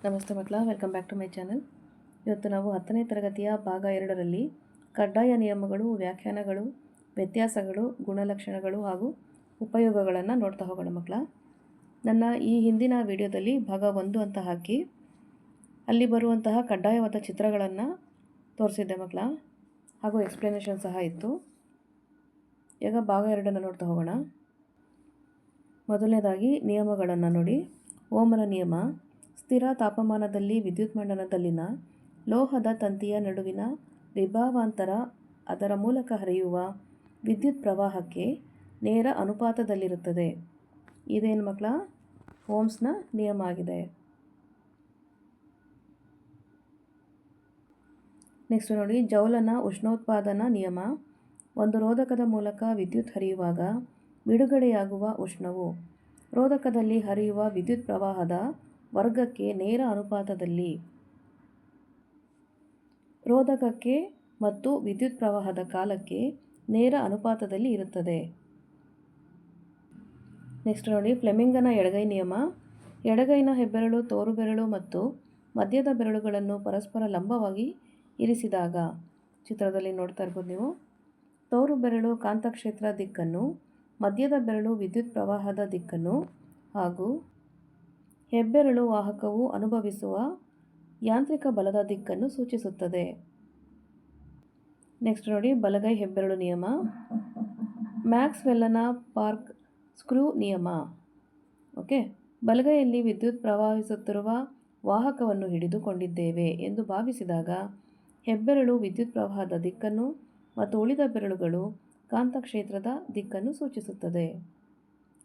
ನಮಸ್ತೆ ಮಕ್ಕಳ, welcome back to my channel. ಇವತ್ತು ನಾವು 10ನೇ ತರಗತಿಯ ಭಾಗ 2ರಲ್ಲಿ ಕಡ್ಡಾಯ ನಿಯಮಗಳು, ವ್ಯಾಖ್ಯಾನಗಳು, ವ್ಯತ್ಯಾಸಗಳು, ಗುಣಲಕ್ಷಣಗಳು ಹಾಗೂ ಉಪಯೋಗಗಳನ್ನು ನೋಡ್ತಾ ಹೋಗೋಣ ಮಕ್ಕಳ. ನನ್ನ ಈ ಹಿಂದಿನ ವಿಡಿಯೋದಲ್ಲಿ ಭಾಗ 1 ಅಂತ ಹಾಕಿ ಅಲ್ಲಿ ಬರುವಂತಹ ಕಡ್ಡಾಯವಾದ ಚಿತ್ರಗಳನ್ನು ತೋರಿಸಿದ್ದೆ ಮಕ್ಕಳ, ಹಾಗೂ ಎಕ್ಸ್ಪ್ಲನೇಷನ್ ಸಹ ಇತ್ತು. ಈಗ ಭಾಗ 2 ನೋಡ್ತಾ ಹೋಗೋಣ. ಮೊದಲನೇದಾಗಿ ನಿಯಮಗಳನ್ನು ನೋಡಿ. ಓಮನ ನಿಯಮ: ಸ್ಥಿರ ತಾಪಮಾನದಲ್ಲಿ ವಿದ್ಯುನ್ಮಂಡಲದಲ್ಲಿನ ಲೋಹದ ತಂತಿಯ ನಡುವಿನ ವಿಭವಾಂತರ ಅದರ ಮೂಲಕ ಹರಿಯುವ ವಿದ್ಯುತ್ ಪ್ರವಾಹಕ್ಕೆ ನೇರ ಅನುಪಾತದಲ್ಲಿರುತ್ತದೆ. ಇದೇನು ಮಕ್ಕಳ? ಓಮ್ಸ್ನ ನಿಯಮ ಆಗಿದೆ. ನೆಕ್ಸ್ಟ್ ನೋಡಿ, ಜೌಲನ ಉಷ್ಣೋತ್ಪಾದನಾ ನಿಯಮ: ಒಂದು ರೋಧಕದ ಮೂಲಕ ವಿದ್ಯುತ್ ಹರಿಯುವಾಗ ಬಿಡುಗಡೆಯಾಗುವ ಉಷ್ಣವು ರೋಧಕದಲ್ಲಿ ಹರಿಯುವ ವಿದ್ಯುತ್ ಪ್ರವಾಹದ ವರ್ಗಕ್ಕೆ ನೇರ ಅನುಪಾತದಲ್ಲಿ ರೋಧಕಕ್ಕೆ ಮತ್ತು ವಿದ್ಯುತ್ ಪ್ರವಾಹದ ಕಾಲಕ್ಕೆ ನೇರ ಅನುಪಾತದಲ್ಲಿ ಇರುತ್ತದೆ. ನೆಕ್ಸ್ಟ್ ನೋಡಿ, ಫ್ಲೆಮಿಂಗನ ಎಡಗೈ ನಿಯಮ: ಎಡಗೈನ ಹೆಬ್ಬೆರಳು, ತೋರು ಬೆರಳು ಮತ್ತು ಮಧ್ಯದ ಬೆರಳುಗಳನ್ನು ಪರಸ್ಪರ ಲಂಬವಾಗಿ ಇರಿಸಿದಾಗ, ಚಿತ್ರದಲ್ಲಿ ನೋಡ್ತಾ ಇರ್ಬೋದು ನೀವು, ತೋರು ಬೆರಳು ಕಾಂತಕ್ಷೇತ್ರ ದಿಕ್ಕನ್ನು, ಮಧ್ಯದ ಬೆರಳು ವಿದ್ಯುತ್ ಪ್ರವಾಹದ ದಿಕ್ಕನ್ನು ಹಾಗೂ ಹೆಬ್ಬೆರಳು ವಾಹಕವು ಅನುಭವಿಸುವ ಯಾಂತ್ರಿಕ ಬಲದ ದಿಕ್ಕನ್ನು ಸೂಚಿಸುತ್ತದೆ. ನೆಕ್ಸ್ಟ್ ನೋಡಿ, ಬಲಗೈ ಹೆಬ್ಬೆರಳು ನಿಯಮ: ಮ್ಯಾಕ್ಸ್ವೆಲ್ಲನ ಪಾರ್ಕ್ ಸ್ಕ್ರೂ ನಿಯಮ. ಓಕೆ, ಬಲಗೈಯಲ್ಲಿ ವಿದ್ಯುತ್ ಪ್ರವಹಿಸುತ್ತಿರುವ ವಾಹಕವನ್ನು ಹಿಡಿದುಕೊಂಡಿದ್ದೇವೆ ಎಂದು ಭಾವಿಸಿದಾಗ ಹೆಬ್ಬೆರಳು ವಿದ್ಯುತ್ ಪ್ರವಾಹದ ದಿಕ್ಕನ್ನು ಮತ್ತು ಉಳಿದ ಬೆರಳುಗಳು ಕಾಂತಕ್ಷೇತ್ರದ ದಿಕ್ಕನ್ನು ಸೂಚಿಸುತ್ತದೆ.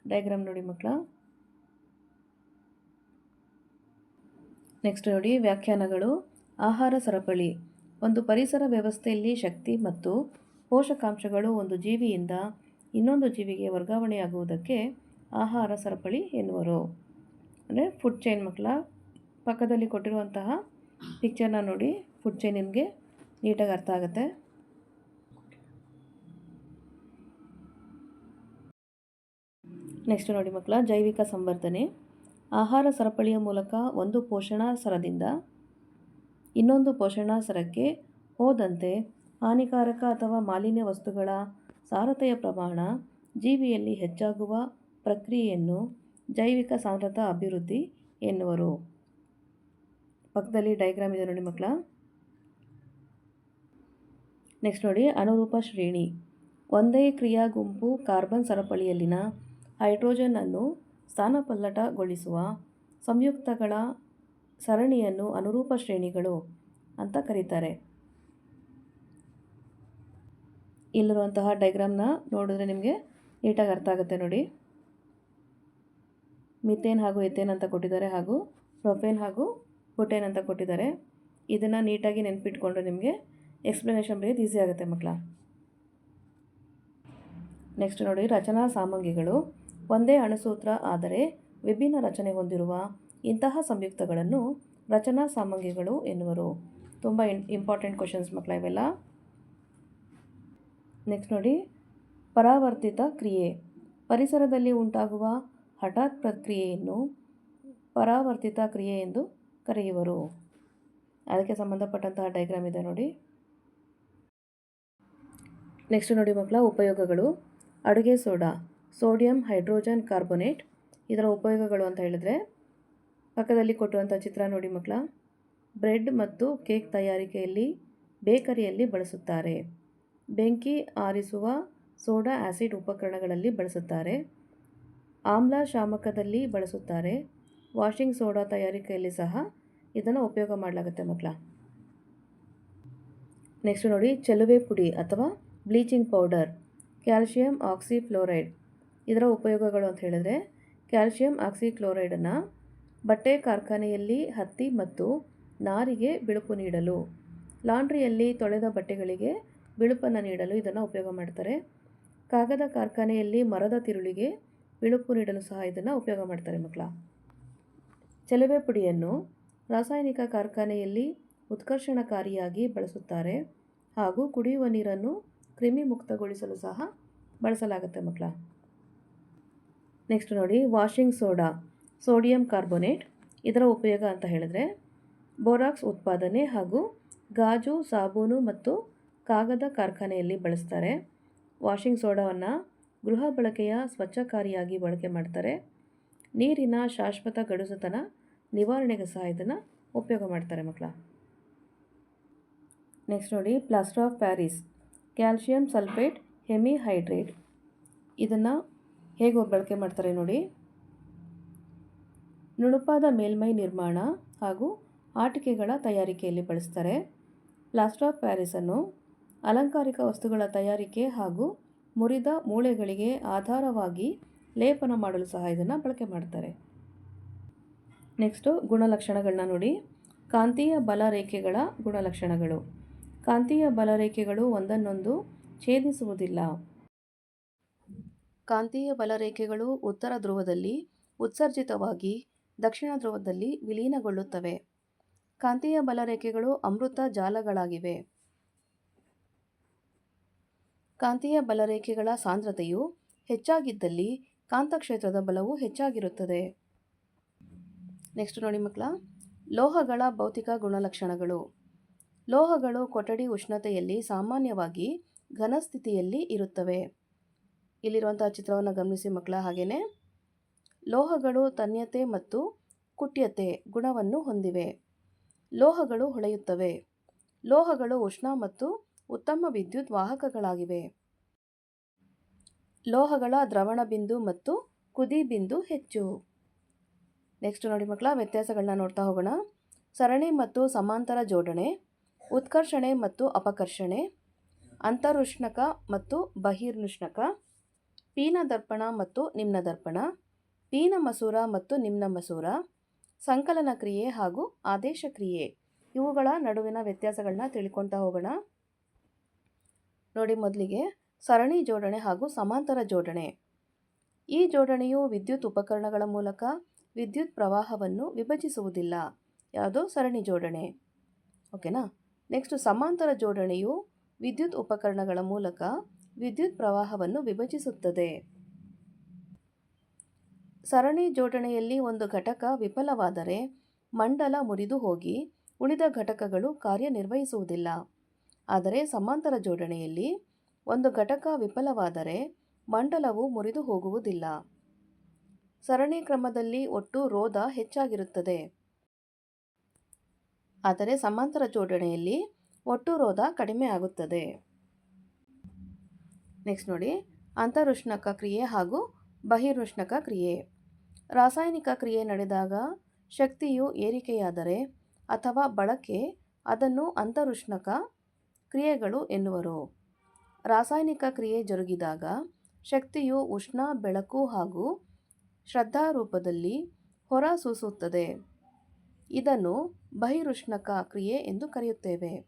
ಡಯಾಗ್ರಾಮ್ ನೋಡಿ ಮಕ್ಕಳ. ನೆಕ್ಸ್ಟ್ ನೋಡಿ, ವ್ಯಾಖ್ಯಾನಗಳು. ಆಹಾರ ಸರಪಳಿ: ಒಂದು ಪರಿಸರ ವ್ಯವಸ್ಥೆಯಲ್ಲಿ ಶಕ್ತಿ ಮತ್ತು ಪೋಷಕಾಂಶಗಳು ಒಂದು ಜೀವಿಯಿಂದ ಇನ್ನೊಂದು ಜೀವಿಗೆ ವರ್ಗಾವಣೆಯಾಗುವುದಕ್ಕೆ ಆಹಾರ ಸರಪಳಿ ಎನ್ನುವರು. ಅಂದರೆ ಫುಡ್ ಚೈನ್ ಮಕ್ಕಳ. ಪಕ್ಕದಲ್ಲಿ ಕೊಟ್ಟಿರುವಂತಹ ಪಿಕ್ಚರ್ನ ನೋಡಿ, ಫುಡ್ ಚೈನ್ ನಿಮಗೆ ನೀಟಾಗಿ ಅರ್ಥ ಆಗುತ್ತೆ. ನೆಕ್ಸ್ಟ್ ನೋಡಿ ಮಕ್ಕಳ, ಜೈವಿಕ ಸಂವರ್ಧನೆ: ಆಹಾರ ಸರಪಳಿಯ ಮೂಲಕ ಒಂದು ಪೋಷಣಾ ಸರದಿಂದ ಇನ್ನೊಂದು ಪೋಷಣಾ ಸರಕ್ಕೆ ಹೋದಂತೆ ಹಾನಿಕಾರಕ ಅಥವಾ ಮಾಲಿನ್ಯ ವಸ್ತುಗಳ ಸಾರತೆಯ ಪ್ರಮಾಣ ಜೀವಿಯಲ್ಲಿ ಹೆಚ್ಚಾಗುವ ಪ್ರಕ್ರಿಯೆಯನ್ನು ಜೈವಿಕ ಸಾಂದ್ರತಾ ಅಭಿವೃದ್ಧಿ ಎನ್ನುವರು. ಪಕ್ಕದಲ್ಲಿ ಡಯಾಗ್ರಾಮ್ ಇದೆ ನೋಡಿ ಮಕ್ಕಳ. ನೆಕ್ಸ್ಟ್ ನೋಡಿ, ಅನುರೂಪ ಶ್ರೇಣಿ: ಒಂದೇ ಕ್ರಿಯಾ ಗುಂಪು ಕಾರ್ಬನ್ ಸರಪಳಿಯಲ್ಲಿನ ಹೈಡ್ರೋಜನ್ ಅನ್ನು ಸ್ಥಾನಪಲ್ಲಟಗೊಳಿಸುವ ಸಂಯುಕ್ತಗಳ ಸರಣಿಯನ್ನು ಅನುರೂಪ ಶ್ರೇಣಿಗಳು ಅಂತ ಕರೀತಾರೆ. ಇಲ್ಲಿರುವಂತಹ ಡಯಾಗ್ರಾಮ್ನ ನೋಡಿದ್ರೆ ನಿಮಗೆ ನೀಟಾಗಿ ಅರ್ಥ ಆಗುತ್ತೆ ನೋಡಿ. ಮಿಥೇನ್ ಹಾಗೂ ಎಥೇನ್ ಅಂತ ಕೊಟ್ಟಿದ್ದಾರೆ, ಹಾಗೂ ಪ್ರೊಪೇನ್ ಹಾಗೂ ಬುಟೇನ್ ಅಂತ ಕೊಟ್ಟಿದ್ದಾರೆ. ಇದನ್ನು ನೀಟಾಗಿ ನೆನಪಿಟ್ಕೊಂಡ್ರೆ ನಿಮಗೆ ಎಕ್ಸ್ಪ್ಲನೇಷನ್ ಬರೆಯೋದು ಈಸಿ ಆಗುತ್ತೆ ಮಕ್ಕಳ. ನೆಕ್ಸ್ಟ್ ನೋಡಿ, ರಚನಾ ಸಾಮಗ್ರಿಗಳು: ಒಂದೇ ಅಣುಸೂತ್ರ ಆದರೆ ವಿಭಿನ್ನ ರಚನೆ ಹೊಂದಿರುವ ಇಂತಹ ಸಂಯುಕ್ತಗಳನ್ನು ರಚನಾ ಸಾಮಗ್ರಿಗಳು ಎನ್ನುವರು. ತುಂಬ ಇಂಪಾರ್ಟೆಂಟ್ ಕ್ವಶನ್ಸ್ ಮಕ್ಕಳ ಇವೆಲ್ಲ. ನೆಕ್ಸ್ಟ್ ನೋಡಿ, ಪರಾವರ್ತಿತ ಕ್ರಿಯೆ: ಪರಿಸರದಲ್ಲಿ ಉಂಟಾಗುವ ಹಠಾತ್ ಪ್ರಕ್ರಿಯೆಯನ್ನು ಪರಾವರ್ತಿತ ಕ್ರಿಯೆ ಎಂದು ಕರೆಯುವರು. ಅದಕ್ಕೆ ಸಂಬಂಧಪಟ್ಟಂತಹ ಡಯಾಗ್ರಾಮ್ ಇದೆ ನೋಡಿ. ನೆಕ್ಸ್ಟ್ ನೋಡಿ ಮಕ್ಕಳ, ಉಪಯೋಗಗಳು. ಅಡುಗೆ ಸೋಡಾ, ಸೋಡಿಯಂ ಹೈಡ್ರೋಜನ್ ಕಾರ್ಬೋನೇಟ್, ಇದರ ಉಪಯೋಗಗಳು ಅಂತ ಹೇಳಿದ್ರೆ ಪಕ್ಕದಲ್ಲಿ ಕೊಟ್ಟುವಂಥ ಚಿತ್ರ ನೋಡಿ ಮಕ್ಕಳ. ಬ್ರೆಡ್ ಮತ್ತು ಕೇಕ್ ತಯಾರಿಕೆಯಲ್ಲಿ ಬೇಕರಿಯಲ್ಲಿ ಬಳಸುತ್ತಾರೆ. ಬೆಂಕಿ ಆರಿಸುವ ಸೋಡಾ ಆ್ಯಸಿಡ್ ಉಪಕರಣಗಳಲ್ಲಿ ಬಳಸುತ್ತಾರೆ. ಆಮ್ಲ ಶಾಮಕದಲ್ಲಿ ಬಳಸುತ್ತಾರೆ. ವಾಷಿಂಗ್ ಸೋಡಾ ತಯಾರಿಕೆಯಲ್ಲಿ ಸಹ ಇದನ್ನು ಉಪಯೋಗ ಮಾಡಲಾಗುತ್ತೆ ಮಕ್ಕಳ. ನೆಕ್ಸ್ಟ್ ನೋಡಿ, ಚೆಲುವೆ ಪುಡಿ ಅಥವಾ ಬ್ಲೀಚಿಂಗ್ ಪೌಡರ್, ಕ್ಯಾಲ್ಶಿಯಂ ಆಕ್ಸಿಕ್ಲೋರೈಡ್, ಇದರ ಉಪಯೋಗಗಳು ಅಂತ ಹೇಳಿದ್ರೆ ಕ್ಯಾಲ್ಶಿಯಂ ಆಕ್ಸಿಕ್ಲೋರೈಡನ್ನು ಬಟ್ಟೆ ಕಾರ್ಖಾನೆಯಲ್ಲಿ ಹತ್ತಿ ಮತ್ತು ನಾರಿಗೆ ಬಿಳುಪು ನೀಡಲು, ಲಾಂಡ್ರಿಯಲ್ಲಿ ತೊಳೆದ ಬಟ್ಟೆಗಳಿಗೆ ಬಿಳುಪನ್ನು ನೀಡಲು ಇದನ್ನು ಉಪಯೋಗ ಮಾಡ್ತಾರೆ. ಕಾಗದ ಕಾರ್ಖಾನೆಯಲ್ಲಿ ಮರದ ತಿರುಳಿಗೆ ಬಿಳುಪು ನೀಡಲು ಸಹ ಇದನ್ನು ಉಪಯೋಗ ಮಾಡ್ತಾರೆ ಮಕ್ಕಳ. ಚೆಲುವೆ ಪುಡಿಯನ್ನು ರಾಸಾಯನಿಕ ಕಾರ್ಖಾನೆಯಲ್ಲಿ ಉತ್ಕರ್ಷಣಕಾರಿಯಾಗಿ ಬಳಸುತ್ತಾರೆ ಹಾಗೂ ಕುಡಿಯುವ ನೀರನ್ನು ಕ್ರಿಮಿ ಮುಕ್ತಗೊಳಿಸಲು ಸಹ ಬಳಸಲಾಗುತ್ತೆ ಮಕ್ಕಳ. ನೆಕ್ಸ್ಟ್ ನೋಡಿ, ವಾಷಿಂಗ್ ಸೋಡಾ, ಸೋಡಿಯಂ ಕಾರ್ಬೋನೇಟ್, ಇದರ ಉಪಯೋಗ ಅಂತ ಹೇಳಿದ್ರೆ ಬೋರಾಕ್ಸ್ ಉತ್ಪಾದನೆ ಹಾಗೂ ಗಾಜು, ಸಾಬೂನು ಮತ್ತು ಕಾಗದ ಕಾರ್ಖಾನೆಯಲ್ಲಿ ಬಳಸ್ತಾರೆ. ವಾಷಿಂಗ್ ಸೋಡಾವನ್ನು ಗೃಹ ಬಳಕೆಯ ಸ್ವಚ್ಛಕಾರಿಯಾಗಿ ಬಳಕೆ ಮಾಡ್ತಾರೆ. ನೀರಿನ ಶಾಶ್ವತ ಗಡುಸುತನ ನಿವಾರಣೆಗೆ ಸಹ ಇದನ್ನು ಉಪಯೋಗ ಮಾಡ್ತಾರೆ ಮಕ್ಕಳ. ನೆಕ್ಸ್ಟ್ ನೋಡಿ, plaster of Paris calcium sulphate hemihydrate. ಇದನ್ನು ಹೇಗೆ ಬಳಕೆ ಮಾಡ್ತಾರೆ ನೋಡಿ. ನುಣುಪಾದ ಮೇಲ್ಮೈ ನಿರ್ಮಾಣ ಹಾಗೂ ಆಟಿಕೆಗಳ ತಯಾರಿಕೆಯಲ್ಲಿ ಬಳಸ್ತಾರೆ. ಪ್ಲಾಸ್ಟರ್ ಆಫ್ ಪ್ಯಾರಿಸನ್ನು ಅಲಂಕಾರಿಕ ವಸ್ತುಗಳ ತಯಾರಿಕೆ ಹಾಗೂ ಮುರಿದ ಮೂಳೆಗಳಿಗೆ ಆಧಾರವಾಗಿ ಲೇಪನ ಮಾಡಲು ಸಹ ಇದನ್ನು ಬಳಕೆ ಮಾಡ್ತಾರೆ. ನೆಕ್ಸ್ಟು ಗುಣಲಕ್ಷಣಗಳನ್ನ ನೋಡಿ. ಕಾಂತೀಯ ಬಲರೇಖೆಗಳ ಗುಣಲಕ್ಷಣಗಳು. ಕಾಂತೀಯ ಬಲರೇಖೆಗಳು ಒಂದನ್ನೊಂದು ಛೇದಿಸುವುದಿಲ್ಲ. ಕಾಂತೀಯ ಬಲರೇಖೆಗಳು ಉತ್ತರ ಧ್ರುವದಲ್ಲಿ ಉತ್ಸರ್ಜಿತವಾಗಿ ದಕ್ಷಿಣ ಧ್ರುವದಲ್ಲಿ ವಿಲೀನಗೊಳ್ಳುತ್ತವೆ. ಕಾಂತೀಯ ಬಲರೇಖೆಗಳು ಅಮೃತ ಜಾಲಗಳಾಗಿವೆ. ಕಾಂತೀಯ ಬಲರೇಖೆಗಳ ಸಾಂದ್ರತೆಯು ಹೆಚ್ಚಾಗಿದ್ದಲ್ಲಿ ಕಾಂತಕ್ಷೇತ್ರದ ಬಲವು ಹೆಚ್ಚಾಗಿರುತ್ತದೆ. ನೆಕ್ಸ್ಟ್ ನೋಡಿ ಮಕ್ಕಳ, ಲೋಹಗಳ ಭೌತಿಕ ಗುಣಲಕ್ಷಣಗಳು. ಲೋಹಗಳು ಕೊಠಡಿ ಉಷ್ಣತೆಯಲ್ಲಿ ಸಾಮಾನ್ಯವಾಗಿ ಘನ ಸ್ಥಿತಿಯಲ್ಲಿ ಇರುತ್ತವೆ. ಇಲ್ಲಿರುವಂತಹ ಚಿತ್ರವನ್ನು ಗಮನಿಸಿ ಮಕ್ಕಳ. ಹಾಗೆಯೇ ಲೋಹಗಳು ತನ್ಯತೆ ಮತ್ತು ಕುಟ್ಯತೆ ಗುಣವನ್ನು ಹೊಂದಿವೆ. ಲೋಹಗಳು ಹೊಳೆಯುತ್ತವೆ. ಲೋಹಗಳು ಉಷ್ಣ ಮತ್ತು ಉತ್ತಮ ವಿದ್ಯುತ್ ವಾಹಕಗಳಾಗಿವೆ. ಲೋಹಗಳ ದ್ರವಣ ಬಿಂದು ಮತ್ತು ಕುದಿ ಬಿಂದು ಹೆಚ್ಚು. ನೆಕ್ಸ್ಟ್ ನೋಡಿ ಮಕ್ಕಳ, ವ್ಯತ್ಯಾಸಗಳನ್ನ ನೋಡ್ತಾ ಹೋಗೋಣ. ಸರಣಿ ಮತ್ತು ಸಮಾಂತರ ಜೋಡಣೆ, ಉತ್ಕರ್ಷಣೆ ಮತ್ತು ಅಪಕರ್ಷಣೆ, ಅಂತರುಷ್ಣಕ ಮತ್ತು ಬಹಿರ್ನುಷ್ಣಕ, ಪೀನ ದರ್ಪಣ ಮತ್ತು ನಿಮ್ನ ದರ್ಪಣ, ಪೀನ ಮಸೂರ ಮತ್ತು ನಿಮ್ನ ಮಸೂರ, ಸಂಕಲನ ಕ್ರಿಯೆ ಹಾಗೂ ಆದೇಶ ಕ್ರಿಯೆ. ಇವುಗಳ ನಡುವಿನ ವ್ಯತ್ಯಾಸಗಳನ್ನ ತಿಳ್ಕೊಳ್ತಾ ಹೋಗೋಣ. ನೋಡಿ, ಮೊದಲಿಗೆ ಸರಣಿ ಜೋಡಣೆ ಹಾಗೂ ಸಮಾಂತರ ಜೋಡಣೆ. ಈ ಜೋಡಣೆಯು ವಿದ್ಯುತ್ ಉಪಕರಣಗಳ ಮೂಲಕ ವಿದ್ಯುತ್ ಪ್ರವಾಹವನ್ನು ವಿಭಜಿಸುವುದಿಲ್ಲ. ಯಾವುದು? ಸರಣಿ ಜೋಡಣೆ. ಓಕೆನಾ. ನೆಕ್ಸ್ಟ್ ಸಮಾಂತರ ಜೋಡಣೆಯು ವಿದ್ಯುತ್ ಉಪಕರಣಗಳ ಮೂಲಕ ವಿದ್ಯುತ್ ಪ್ರವಾಹವನ್ನು ವಿಭಜಿಸುತ್ತದೆ. ಸರಣಿ ಜೋಡಣೆಯಲ್ಲಿ ಒಂದು ಘಟಕ ವಿಫಲವಾದರೆ ಮಂಡಲ ಮುರಿದು ಹೋಗಿ ಉಳಿದ ಘಟಕಗಳು ಕಾರ್ಯನಿರ್ವಹಿಸುವುದಿಲ್ಲ. ಆದರೆ ಸಮಾಂತರ ಜೋಡಣೆಯಲ್ಲಿ ಒಂದು ಘಟಕ ವಿಫಲವಾದರೆ ಮಂಡಲವು ಮುರಿದು ಹೋಗುವುದಿಲ್ಲ. ಸರಣಿ ಕ್ರಮದಲ್ಲಿ ಒಟ್ಟು ರೋಧ ಹೆಚ್ಚಾಗಿರುತ್ತದೆ. ಆದರೆ ಸಮಾಂತರ ಜೋಡಣೆಯಲ್ಲಿ ಒಟ್ಟು ರೋಧ ಕಡಿಮೆ ಆಗುತ್ತದೆ. ನೆಕ್ಸ್ಟ್ ನೋಡಿ, ಅಂತರುಷ್ಣಕ ಕ್ರಿಯೆ ಹಾಗೂ ಬಹಿರ್ನುಷ್ಣಕ ಕ್ರಿಯೆ. ರಾಸಾಯನಿಕ ಕ್ರಿಯೆ ನಡೆದಾಗ ಶಕ್ತಿಯು ಏರಿಕೆಯಾದರೆ ಅಥವಾ ಬಳಕೆ ಅದನ್ನು ಅಂತರುಷ್ಣಕ ಕ್ರಿಯೆಗಳು ಎನ್ನುವರು. ರಾಸಾಯನಿಕ ಕ್ರಿಯೆ ಜರುಗಿದಾಗ ಶಕ್ತಿಯು ಉಷ್ಣ, ಬೆಳಕು ಹಾಗೂ ಶ್ರದ್ಧಾ ರೂಪದಲ್ಲಿ ಹೊರ ಸೂಸುತ್ತದೆ. ಇದನ್ನು ಬಹಿರುಷ್ಣಕ ಕ್ರಿಯೆ ಎಂದು ಕರೆಯುತ್ತೇವೆ.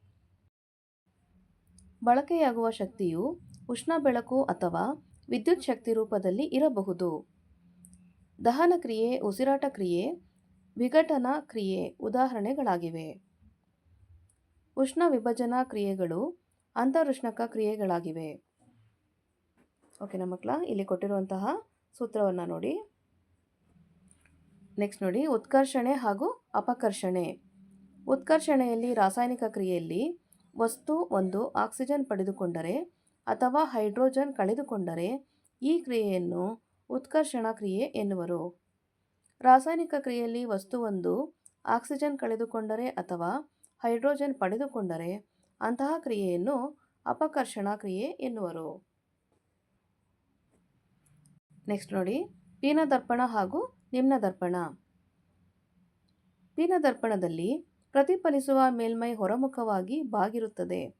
ಬಳಕೆಯಾಗುವ ಶಕ್ತಿಯು ಉಷ್ಣ, ಬೆಳಕು ಅಥವಾ ವಿದ್ಯುತ್ ಶಕ್ತಿ ರೂಪದಲ್ಲಿ ಇರಬಹುದು. ದಹನ ಕ್ರಿಯೆ, ಉಸಿರಾಟ ಕ್ರಿಯೆ, ವಿಘಟನಾ ಕ್ರಿಯೆ ಉದಾಹರಣೆಗಳಾಗಿವೆ. ಉಷ್ಣ ವಿಭಜನಾ ಕ್ರಿಯೆಗಳು ಅಂತರುಷ್ಣಕ ಕ್ರಿಯೆಗಳಾಗಿವೆ. ಓಕೆನಾ ಮಕ್ಕಳ. ಇಲ್ಲಿ ಕೊಟ್ಟಿರುವಂತಹ ಸೂತ್ರವನ್ನು ನೋಡಿ. ನೆಕ್ಸ್ಟ್ ನೋಡಿ, ಉತ್ಕರ್ಷಣೆ ಹಾಗೂ ಅಪಕರ್ಷಣೆ. ಉತ್ಕರ್ಷಣೆಯಲ್ಲಿ ರಾಸಾಯನಿಕ ಕ್ರಿಯೆಯಲ್ಲಿ ವಸ್ತು ಒಂದು ಆಕ್ಸಿಜನ್ ಪಡೆದುಕೊಂಡರೆ ಅಥವಾ ಹೈಡ್ರೋಜನ್ ಕಳೆದುಕೊಂಡರೆ ಈ ಕ್ರಿಯೆಯನ್ನು ಉತ್ಕರ್ಷಣ ಕ್ರಿಯೆ ಎನ್ನುವರು. ರಾಸಾಯನಿಕ ಕ್ರಿಯೆಯಲ್ಲಿ ವಸ್ತುವೊಂದು ಆಕ್ಸಿಜನ್ ಕಳೆದುಕೊಂಡರೆ ಅಥವಾ ಹೈಡ್ರೋಜನ್ ಪಡೆದುಕೊಂಡರೆ ಅಂತಹ ಕ್ರಿಯೆಯನ್ನು ಅಪಕರ್ಷಣ ಕ್ರಿಯೆ ಎನ್ನುವರು. ನೆಕ್ಸ್ಟ್ ನೋಡಿ, ಪೀನ ದರ್ಪಣ ಹಾಗೂ ನಿಮ್ನ ದರ್ಪಣ. ಪೀನ ದರ್ಪಣದಲ್ಲಿ ಪ್ರತಿಫಲಿಸುವ ಮೇಲ್ಮೈ ಹೊರಮುಖವಾಗಿ ಬಾಗಿರುತ್ತದೆ.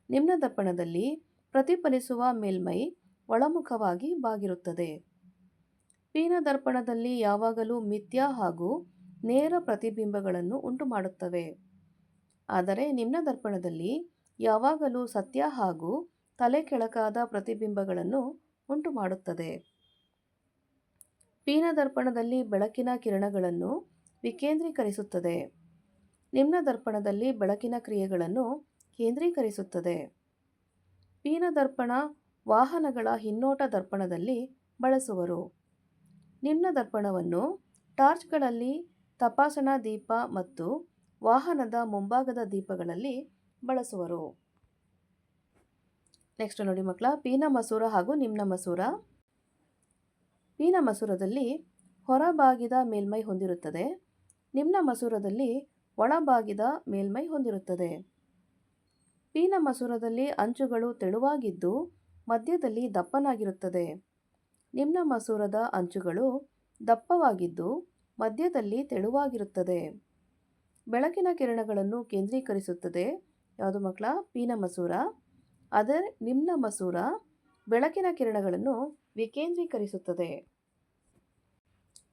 ನಿಮ್ನ ದರ್ಪಣದಲ್ಲಿ ಪ್ರತಿಫಲಿಸುವ ಮೇಲ್ಮೈ ಒಳಮುಖವಾಗಿ ಬಾಗಿರುತ್ತದೆ. ಪೀನ ದರ್ಪಣದಲ್ಲಿ ಯಾವಾಗಲೂ ಮಿಥ್ಯ ಹಾಗೂ ನೇರ ಪ್ರತಿಬಿಂಬಗಳನ್ನು ಉಂಟುಮಾಡುತ್ತವೆ. ಆದರೆ ನಿಮ್ನ ದರ್ಪಣದಲ್ಲಿ ಯಾವಾಗಲೂ ಸತ್ಯ ಹಾಗೂ ತಲೆಕೆಳಕಾದ ಪ್ರತಿಬಿಂಬಗಳನ್ನು ಉಂಟುಮಾಡುತ್ತದೆ. ಪೀನ ದರ್ಪಣದಲ್ಲಿ ಬೆಳಕಿನ ಕಿರಣಗಳನ್ನು ವಿಕೇಂದ್ರೀಕರಿಸುತ್ತದೆ. ನಿಮ್ನ ದರ್ಪಣದಲ್ಲಿ ಬೆಳಕಿನ ಕ್ರಿಯೆಗಳನ್ನು ಕೇಂದ್ರೀಕರಿಸುತ್ತದೆ. ಪೀನ ದರ್ಪಣ ವಾಹನಗಳ ಹಿನ್ನೋಟ ದರ್ಪಣದಲ್ಲಿ ಬಳಸುವರು. ನಿಮ್ನ ದರ್ಪಣವನ್ನು ಟಾರ್ಚ್ಗಳಲ್ಲಿ ತಪಾಸಣಾ ದೀಪ ಮತ್ತು ವಾಹನದ ಮುಂಭಾಗದ ದೀಪಗಳಲ್ಲಿ ಬಳಸುವರು. ನೆಕ್ಸ್ಟ್ ನೋಡಿ ಮಕ್ಕಳ, ಪೀನ ಮಸೂರ ಹಾಗೂ ನಿಮ್ನ ಮಸೂರ. ಪೀನ ಮಸೂರದಲ್ಲಿ ಹೊರಬಾಗಿದ ಮೇಲ್ಮೈ ಹೊಂದಿರುತ್ತದೆ. ನಿಮ್ನ ಮಸೂರದಲ್ಲಿ ಒಳಬಾಗಿದ ಮೇಲ್ಮೈ ಹೊಂದಿರುತ್ತದೆ. ಪೀನ ಮಸೂರದಲ್ಲಿ ಅಂಚುಗಳು ತೆಳುವಾಗಿದ್ದು ಮಧ್ಯದಲ್ಲಿ ದಪ್ಪನಾಗಿರುತ್ತದೆ. ನಿಮ್ನ ಮಸೂರದ ಅಂಚುಗಳು ದಪ್ಪವಾಗಿದ್ದು ಮಧ್ಯದಲ್ಲಿ ತೆಳುವಾಗಿರುತ್ತದೆ. ಬೆಳಕಿನ ಕಿರಣಗಳನ್ನು ಕೇಂದ್ರೀಕರಿಸುತ್ತದೆ. ಯಾವುದು ಮಕ್ಕಳ? ಪೀನ ಮಸೂರ. ಅದೇ ನಿಮ್ನ ಮಸೂರ ಬೆಳಕಿನ ಕಿರಣಗಳನ್ನು ವಿಕೇಂದ್ರೀಕರಿಸುತ್ತದೆ.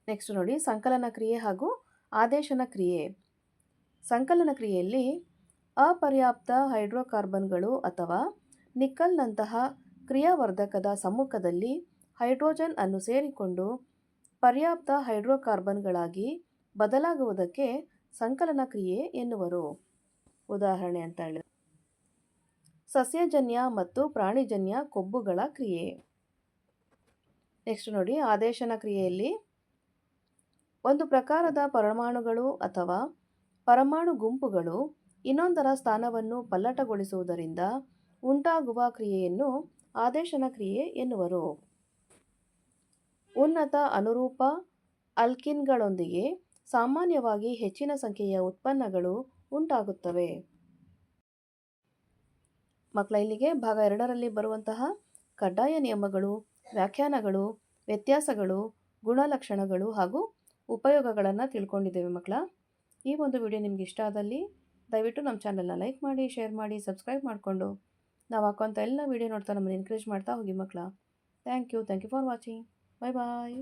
ನೆಕ್ಸ್ಟ್ ನೋಡಿ, ಸಂಕಲನ ಕ್ರಿಯೆ ಹಾಗೂ ಆದೇಶನ ಕ್ರಿಯೆ. ಸಂಕಲನ ಕ್ರಿಯೆಯಲ್ಲಿ ಅಪರ್ಯಾಪ್ತ ಹೈಡ್ರೋಕಾರ್ಬನ್ಗಳು ಅಥವಾ ನಿಕ್ಕಲ್ನಂತಹ ಕ್ರಿಯಾವರ್ಧಕದ ಸಮ್ಮುಖದಲ್ಲಿ ಹೈಡ್ರೋಜನ್ ಅನ್ನು ಸೇರಿಕೊಂಡು ಪರ್ಯಾಪ್ತ ಹೈಡ್ರೋಕಾರ್ಬನ್ಗಳಾಗಿ ಬದಲಾಗುವುದಕ್ಕೆ ಸಂಕಲನ ಕ್ರಿಯೆ ಎನ್ನುವರು. ಉದಾಹರಣೆ ಅಂತ ಹೇಳಿ ಸಸ್ಯಜನ್ಯ ಮತ್ತು ಪ್ರಾಣಿಜನ್ಯ ಕೊಬ್ಬುಗಳ ಕ್ರಿಯೆ. ನೆಕ್ಸ್ಟ್ ನೋಡಿ, ಆದೇಶನ ಕ್ರಿಯೆಯಲ್ಲಿ ಒಂದು ಪ್ರಕಾರದ ಪರಮಾಣುಗಳು ಅಥವಾ ಪರಮಾಣು ಗುಂಪುಗಳು ಇನ್ನೊಂದರ ಸ್ಥಾನವನ್ನು ಪಲ್ಲಟಗೊಳಿಸುವುದರಿಂದ ಉಂಟಾಗುವ ಕ್ರಿಯೆಯನ್ನು ಆದೇಶನ ಕ್ರಿಯೆ ಎನ್ನುವರು. ಉನ್ನತ ಅನುರೂಪ ಅಲ್ಕಿನ್ಗಳೊಂದಿಗೆ ಸಾಮಾನ್ಯವಾಗಿ ಹೆಚ್ಚಿನ ಸಂಖ್ಯೆಯ ಉತ್ಪನ್ನಗಳು ಉಂಟಾಗುತ್ತವೆ. ಮಕ್ಕಳ, ಇಲ್ಲಿಗೆ ಭಾಗ 2ರಲ್ಲಿ ಬರುವಂತಹ ಕಡ್ಡಾಯ ನಿಯಮಗಳು, ವ್ಯಾಖ್ಯಾನಗಳು, ವ್ಯತ್ಯಾಸಗಳು, ಗುಣಲಕ್ಷಣಗಳು ಹಾಗೂ ಉಪಯೋಗಗಳನ್ನು ತಿಳ್ಕೊಂಡಿದ್ದೇವೆ ಮಕ್ಕಳ. ಈ ಒಂದು ವಿಡಿಯೋ ನಿಮ್ಗೆ ಇಷ್ಟ ಆದಲ್ಲಿ ದಯವಿಟ್ಟು ನಮ್ಮ ಚಾನಲ್ನ ಲೈಕ್ ಮಾಡಿ, ಶೇರ್ ಮಾಡಿ, ಸಬ್ಸ್ಕ್ರೈಬ್ ಮಾಡಿಕೊಂಡು ನಾವು ಹಾಕುವಂಥ ಎಲ್ಲ ವಿಡಿಯೋ ನೋಡ್ತಾ ನಮ್ಮನ್ನು ಎನ್ಕರೇಜ್ ಮಾಡ್ತಾ ಹೋಗಿ ಮಕ್ಕಳ. Thank you for watching. Bye bye.